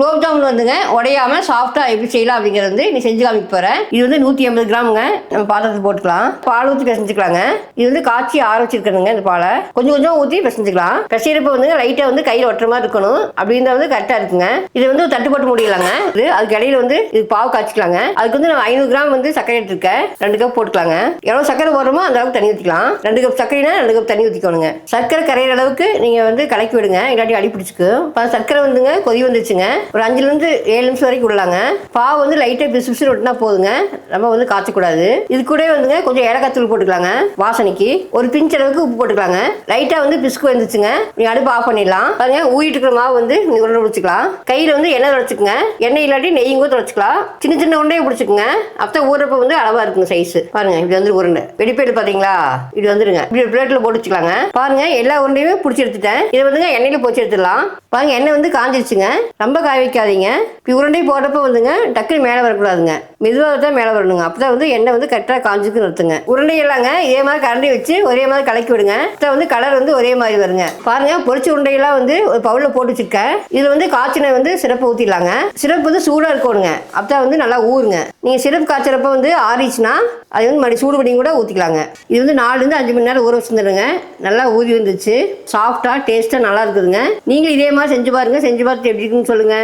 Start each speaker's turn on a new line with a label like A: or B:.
A: குலோப் ஜாமுன் வந்துங்க உடையாம சாஃப்டா எப்படி செய்யலாம் அப்படிங்கிறது வந்து நீ செஞ்சு காமிக்க போறேன். இது வந்து 180 கிராமுங்க. நம்ம பாத்திரத்தை போட்டுக்கலாம். பால் ஊற்றி பிசைஞ்சுக்கலாங்க. இது வந்து காய்ச்சி ஆற வச்சிருக்கணுங்க. இந்த பாலை கொஞ்சம் கொஞ்சம் ஊற்றி பிசைஞ்சுக்கலாம். பிசைறப்ப வந்து லைட்டா வந்து கையில் ஒட்டுற மாதிரி இருக்கணும். அப்படி இருந்தா வந்து கரெக்டா இருக்குங்க. இது வந்து தட்டு போட்டு முடியலாங்க. இது அதுக்கு இடையில வந்து இது பாவு காய்ச்சிக்கலாங்க. அதுக்கு வந்து நான் 500 கிராம் வந்து சர்க்கரை எடுத்துருக்கேன். 2 கப் போட்டுக்கலாங்க. எவ்வளவு சர்க்கரை போடுறோமோ அந்த அளவுக்கு தண்ணி ஊற்றிக்கலாம். 2 கப் சர்க்கரைனா 2 கப் தண்ணி ஊற்றிக்கணுங்க. சர்க்கரை கரையிற அளவுக்கு நீங்க வந்து கலக்கி விடுங்க. இல்லாட்டி அடி பிடிச்சிக்கும். சர்க்கரை வந்துங்க கொதி வந்துச்சுங்க. ஒரு 5ல இருந்து 7 நிமிஷம் வரைக்கும் விடலாங்க. பாவு வந்து லைட்டா பிசு பிசு ஒட்டினா போதுங்க. நம்ம வந்து காய்ச்சக்கூடாது. இது கூட வந்துங்க கொஞ்சம் ஏலக்காய் தூள் போட்டுக்கலாங்க. வாசனைக்கு ஒரு பிஞ்ச் அளவுக்கு உப்பு போட்டுக்கலாங்க. லைட்டா வந்து பிஸ்கு வந்துச்சுங்க. நீ அடுப்பு ஆஃப் பண்ணிடலாம். பாருங்க ஊறிட்டு இருக்கிற மாவு வந்து நீ உருண்டை பிடிச்சிக்கலாம். கையில வந்து எண்ணெய் தொடச்சுக்குங்க. எண்ணெய் இல்லாட்டி நெய்யும் கூட தொடச்சுக்கலாம். சின்ன சின்ன உருண்டையை பிடிச்சிக்குங்க. அப்போ ஊறப்ப வந்து அளவா இருக்குங்க சைஸ். பாருங்க இப்படி வந்து உருண்டை வெடிப்பேடு பாத்தீங்களா? இப்படி வந்துருங்க. இப்படி பிளேட்ல போட்டு வச்சுக்கலாங்க. பாருங்க எல்லா உருண்டையுமே பிடிச்சி எடுத்துட்டேன். இதை வந்துங்க எண்ணெயில போச்சு எடுத்துடலாம். பாருங்க எண்ணெய் வந்து காஞ்சிருச்சுங்க. ரொம்ப காய வைக்காதீங்க. இப்படி உருண்டை போடுறப்ப வந்துங்க டக்குனு மேலே வரக்கூடாதுங்க. மெதுவாக தான் மேலே வரணுங்க. அப்பதான் வந்து எண்ணெய் வந்து கரெக்டாக காஞ்சுக்கு நிறுத்துங்க. உருண்டை எல்லாங்க இதே மாதிரி கரண்டி வச்சு ஒரே மாதிரி கலக்கி விடுங்க. வந்து கலர் வந்து ஒரே மாதிரி வருங்க. பாருங்க பொரிச்ச உருண்டையெல்லாம் வந்து ஒரு பவுல்ல போட்டு வச்சிருக்கேன். இதுல வந்து காய்ச்சின வந்து சிறப்பு ஊத்திடலாங்க. சிறப்பு வந்து சூடா இருக்கணுங்க. அப்பதான் வந்து நல்லா ஊறுங்க. நீங்க சிறப்பு காய்ச்சறப்ப வந்து ஆறிச்சுன்னா அது வந்து மறுபடியும் சூடு பண்ணி கூட ஊத்திக்கலாங்க. இது வந்து 4 இருந்து 5 மணி நேரம் ஊற வச்சுருந்துருங்க. நல்லா ஊறி வந்துச்சு. சாஃப்டா டேஸ்டா நல்லா இருக்குதுங்க. நீங்க இதே மாதிரி செஞ்சு பாருங்க. செஞ்சு பார்த்துட்டு எப்படி இருக்குன்னு சொல்லுங்க.